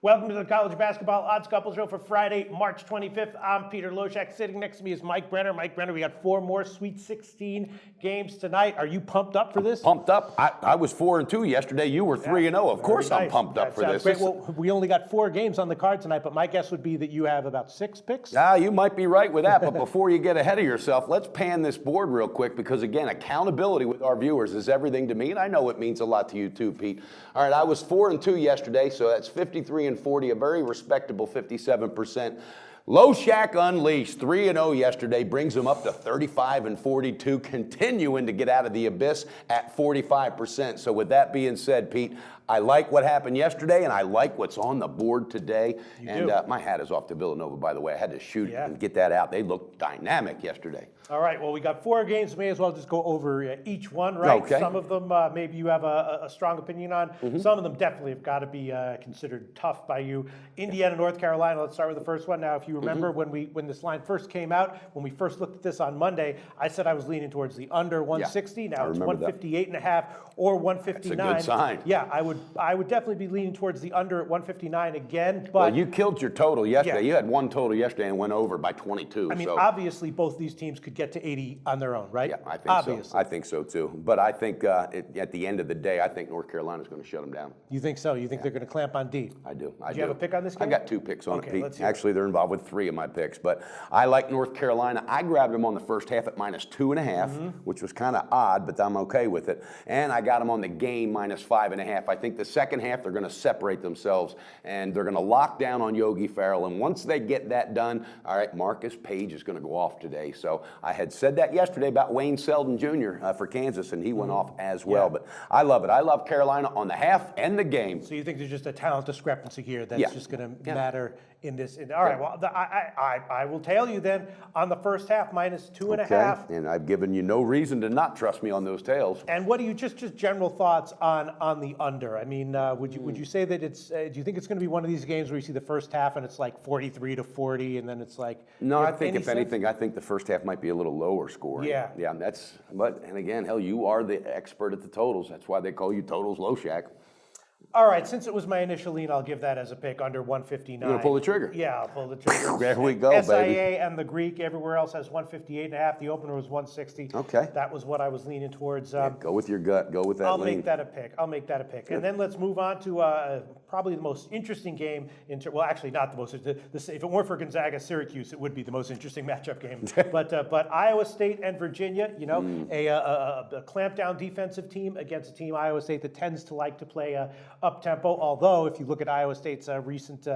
Welcome to the College Basketball Odds Couple Show for Friday, March 25th. I'm Peter Loshak. Sitting next to me is Mike Brenner. Mike Brenner, we got 4 more Sweet 16 games tonight. Are you pumped up for this? Pumped up. I was 4-2 yesterday. You were 3-0. Of course I'm pumped up for this. Great. Well, we only got 4 games on the card tonight, but my guess would be that you have about 6 picks. You might be right with that, but before you get ahead of yourself, let's pan this board real quick because, again, accountability with our viewers is everything to me, and I know it means a lot to you too, Pete. All right, I was 4-2 yesterday, so that's 53-40, a very respectable 57%. Loshak unleashed 3-0 yesterday, brings him up to 35-42, continuing to get out of the abyss at 45%. So with that being said, Pete, I like what happened yesterday, and I like what's on the board today. My hat is off to Villanova, by the way. I had to shoot and get that out. They looked dynamic yesterday. All right, well, we got 4 games. May as well just go over each one, right? Okay. Some of them maybe you have a strong opinion on. Some of them definitely have got to be considered tough by you. Indiana, North Carolina, let's start with the first one. Now, if you remember when this line first came out, when we first looked at this on Monday, I said I was leaning towards the under 160. Now it's 158.5 or 159. That's a good sign. Yeah, I would definitely be leaning towards the under at 159 again. But well, you killed your total yesterday. Yeah. You had one total yesterday and went over by 22. I mean, obviously, both these teams could get to 80 on their own, right? Yeah, I think so. I think so, too. But I think at the end of the day, I think North Carolina's going to shut them down. You think so? You think they're going to clamp on D? I do. Do you have a pick on this game? I got 2 picks on it, Pete. Let's hear Actually, they're involved with 3 of my picks. But I like North Carolina. I grabbed them on the first half at -2.5, which was kind of odd, but I'm okay with it. And I got them on the game -5.5. I think the second half, they're going to separate themselves, and they're going to lock down on Yogi Ferrell. And once they get that done, all right, Marcus Page is going to go off today. So I had said that yesterday about Wayne Selden Jr. For Kansas, and he went off as well. But I love it. I love Carolina on the half and the game. So you think there's just a talent discrepancy here that's just going to matter in this? All right, well, I will tell you then on the first half, -2.5. Okay. And I've given you no reason to not trust me on those tails. And what do you just general thoughts on the under? I mean, would you say that it's? Do you think it's going to be one of these games where you see the first half and it's like 43-40, and then it's like? No, I think if anything, I think the first half might be a little lower scoring. Yeah. Yeah. And again, hell, you are the expert at the totals. That's why they call you Totals Loshak. All right, since it was my initial lean, I'll give that as a pick under 159. You want to pull the trigger? Yeah, I'll pull the trigger. There we go, SIA baby. and the Greek, everywhere else has 158.5. The opener was 160. Okay. That was what I was leaning towards. Go with your gut. Go with that I'll lean. make that a pick. And then let's move on to probably the most interesting game. Well, actually, not the most. If it weren't for Gonzaga, Syracuse, it would be the most interesting matchup game. but Iowa State and Virginia, a clamp down defensive team against a team, Iowa State, that tends to like to play up tempo. Although, if you look at Iowa State's recent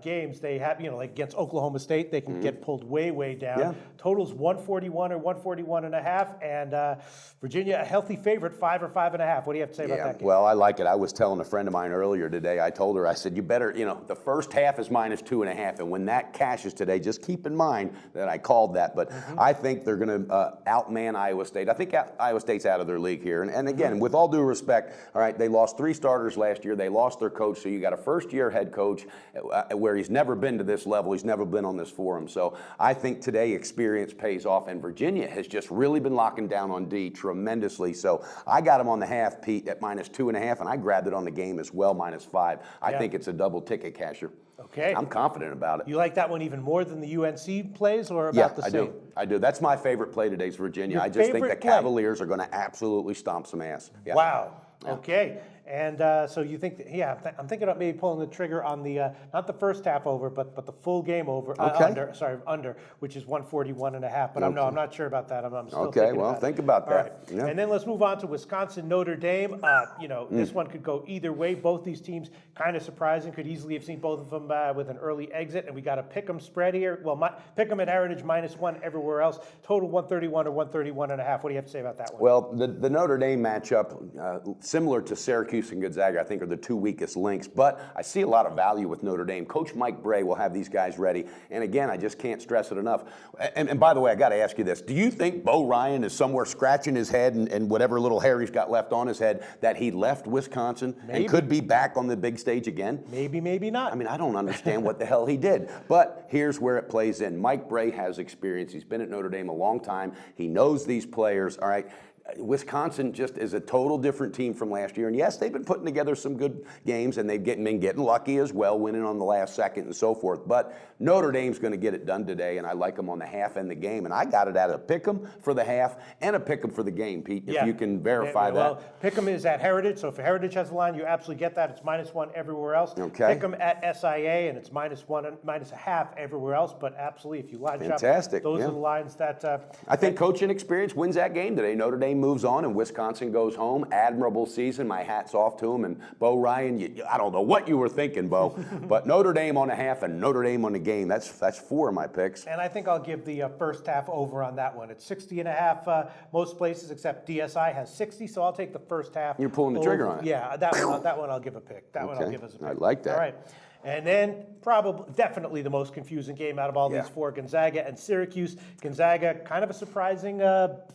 games, they have, like against Oklahoma State, they can get pulled way down. Yeah. Totals 141 or 141.5, and Virginia a healthy favorite, 5 or 5.5. What do you have to say about that game? Well, I like it. I was telling a friend of mine earlier today. I told her, I said, you better, the first half is -2.5, and when that cashes today, just keep in mind that I called that. But I think they're going to outman Iowa State. I think Iowa State's out of their league here. And again, with all due respect, all right, they lost 3 starters last year. They lost their coach, so you got a first-year head coach where he's never been to this level. He's never been on this forum. So I think today experience pays off, and Virginia has just really been locking down on D tremendously. So I got him on the half, Pete, at -2.5, and I grabbed it on the game as well, -5. I think it's a double ticket casher. Okay. I'm confident about it. You like that one even more than the UNC plays, or about the same? I do. That's my favorite play today is Virginia. I just think the Cavaliers are going to absolutely stomp some ass. Yeah. Wow. Yeah. Okay. And so you think, I'm thinking about maybe pulling the trigger on the, not the first half over, but the full game over, under, which is 141.5. But I'm not sure about that. I'm still thinking about think about that. All right. Yeah. And then let's move on to Wisconsin, Notre Dame. This one could go either way. Both these teams kind of surprising. Could easily have seen both of them with an early exit. And we got a pick 'em spread here. Well, pick 'em at Heritage -1 everywhere else. Total 131 or 131.5. What do you have to say about that one? Well, the Notre Dame matchup, similar to Syracuse and Gonzaga, I think, are the 2 weakest links. But I see a lot of value with Notre Dame. Coach Mike Bray will have these guys ready. And again, I just can't stress it enough. And by the way, I got to ask you this. Do you think Bo Ryan is somewhere scratching his head and whatever little hair he's got left on his head that he left Wisconsin and could be back on the big stage again? Maybe, maybe not. I mean, I don't understand what the hell he did. But here's where it plays in. Mike Bray has experience. He's been at Notre Dame a long time. He knows these players. All right. Wisconsin just is a total different team from last year. And yes, they've been putting together some good games, and they've been getting lucky as well, winning on the last second and so forth. But Notre Dame's going to get it done today, and I like them on the half and the game. And I got it at a pick 'em for the half and a pick 'em for the game, Pete, if you can verify that. Well, pick 'em is at Heritage, so if Heritage has a line, you absolutely get that. It's -1 everywhere else. Okay. Pick 'em at SIA, and it's -1 and -0.5 everywhere else. But absolutely, if you line shop, Fantastic, those yeah. are the lines that. I think coaching experience wins that game today. Notre Dame moves on, and Wisconsin goes home. Admirable season. My hat's off to them. And Bo Ryan, I don't know what you were thinking, Bo, but Notre Dame on the half and Notre Dame on the game. That's 4 of my picks. And I think I'll give the first half over on that one. It's 60.5 most places, except DSI has 60, so I'll take the first half. You're pulling the trigger on it. Yeah, that one I'll give a pick. That one I'll give as a pick. I like that. All right. And then definitely the most confusing game out of all these four, Gonzaga and Syracuse. Gonzaga, kind of a surprising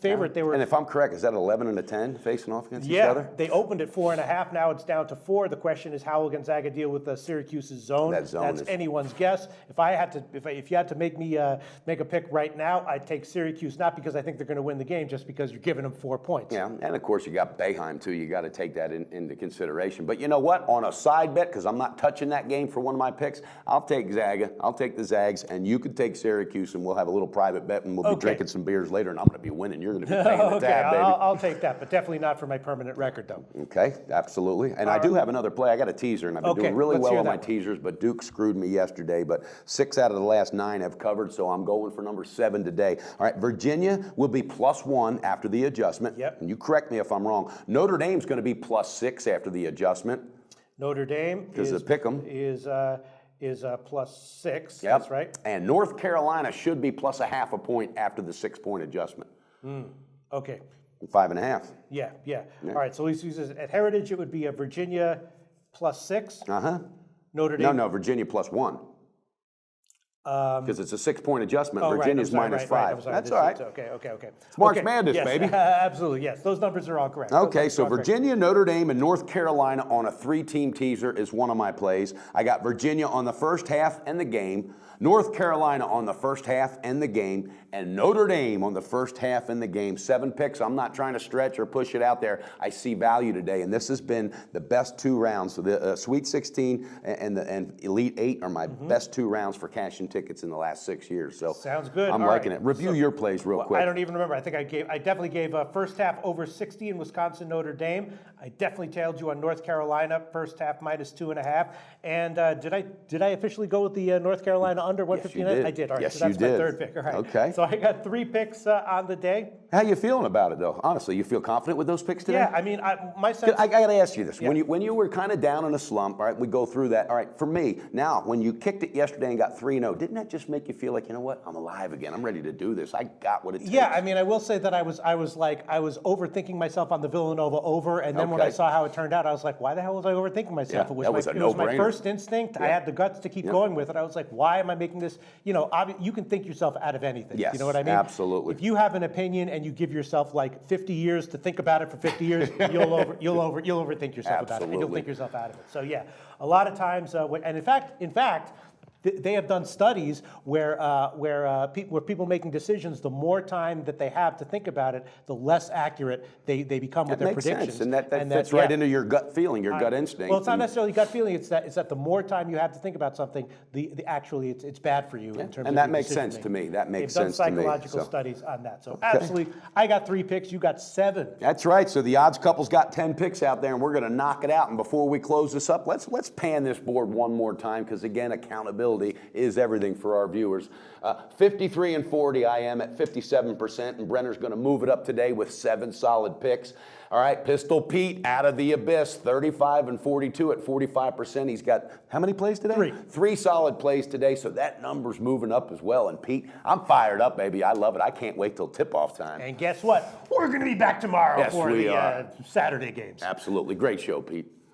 favorite. They were, and if I'm correct, is that 11 and a 10 facing off against each other? Yeah, they opened at 4.5. Now it's down to 4. The question is, how will Gonzaga deal with Syracuse's zone? That zone That's is anyone's guess. If you had to make me make a pick right now, I'd take Syracuse, not because I think they're going to win the game, just because you're giving them 4 points. Yeah, and of course you got Boeheim too. You got to take that into consideration. But you know what? On a side bet, because I'm not touching that game for one of my picks, I'll take Zaga, I'll take the Zags, and you could take Syracuse, and we'll have a little private bet, and we'll be drinking some beers later, and I'm going to be winning. You're going to be paying the tab, baby. I'll take that, but definitely not for my permanent record, though. Okay, absolutely. And I do have another play. I got a teaser, and I've been doing really well on my teasers, but Duke screwed me yesterday. But 6 out of the last 9 have covered, so I'm going for number 7 today. All right, Virginia will be +1 after the adjustment. Yep. And you correct me if I'm wrong. Notre Dame's going to be +6 after the adjustment. Notre Dame is the pick 'em. Is +6. Yep. That's right. And North Carolina should be +0.5 point after the 6-point adjustment. Okay. 5.5. Yeah. All right, so Luis uses at Heritage, it would be a Virginia +6. Notre Dame. No, Virginia +1. Because it's a 6-point adjustment. Virginia's right, -5. Right. That's all right. Okay. It's March Madness, yes, baby. Absolutely, yes. Those numbers are all correct. Okay, so Virginia, Notre Dame, and North Carolina on a 3-team teaser is one of my plays. I got Virginia on the first half and the game, North Carolina on the first half and the game, and Notre Dame on the first half and the game. 7 picks. I'm not trying to stretch or push it out there. I see value today, and this has been the best 2 rounds. So the Sweet 16 and Elite 8 are my best 2 rounds for cashing tickets in the last 6 years. So sounds good. I'm liking it. Review your plays real quick. I don't even remember. I think I definitely gave first half over 60 in Wisconsin, Notre Dame. I definitely tailed you on North Carolina, first half -2.5. And did I officially go with the North Carolina under 159? Yes, you did. I did. All right, Yes, so that's you my did. 3rd pick. All right. Okay. So I got 3 picks on the day. How you feeling about it, though? Honestly, you feel confident with those picks today? Yeah, I mean, my sense. I got to ask you this. Yeah. When you were kind of down in a slump, all right, we go through that. All right, for me, now, when you kicked it yesterday and got 3-0, didn't that just make you feel like, you know what, I'm alive again. I'm ready to do this. I got what it takes. Yeah, I mean, I will say that I was overthinking myself on the Villanova over, and then when I saw how it turned out, I was like, why the hell was I overthinking myself? Yeah, it was that was a it was my no-brainer. first instinct. I had the guts to keep going with it. I was like, why am I making this? You know, you can think yourself out of anything. Yes, you know what I mean? absolutely. If you have an opinion and you give yourself like 50 years to think about it for 50 years, you'll overthink yourself about it, and you'll think yourself out of it. So yeah, a lot of times, and in fact. They have done studies where people making decisions, the more time that they have to think about it, the less accurate they become with their predictions. Sense. And that fits right into your gut feeling, your gut instinct. Well, it's not necessarily gut feeling. It's that the more time you have to think about something, actually it's bad for you in terms of and that makes decision sense to making. me. That makes They've sense to me. done psychological studies on that. So absolutely, I got 3 picks. You got 7. That's right. So the odds couple's got 10 picks out there, and we're going to knock it out. And before we close this up, let's pan this board one more time, because again, accountability is everything for our viewers. 53-40, I am at 57%, and Brenner's going to move it up today with 7 solid picks. All right, Pistol Pete out of the abyss, 35-42 at 45%. He's got how many plays today? 3 solid plays today, so that number's moving up as well. And Pete, I'm fired up, baby. I love it. I can't wait till tip-off time. And guess what? We're going to be back tomorrow for the Saturday games. Absolutely. Great show, Pete.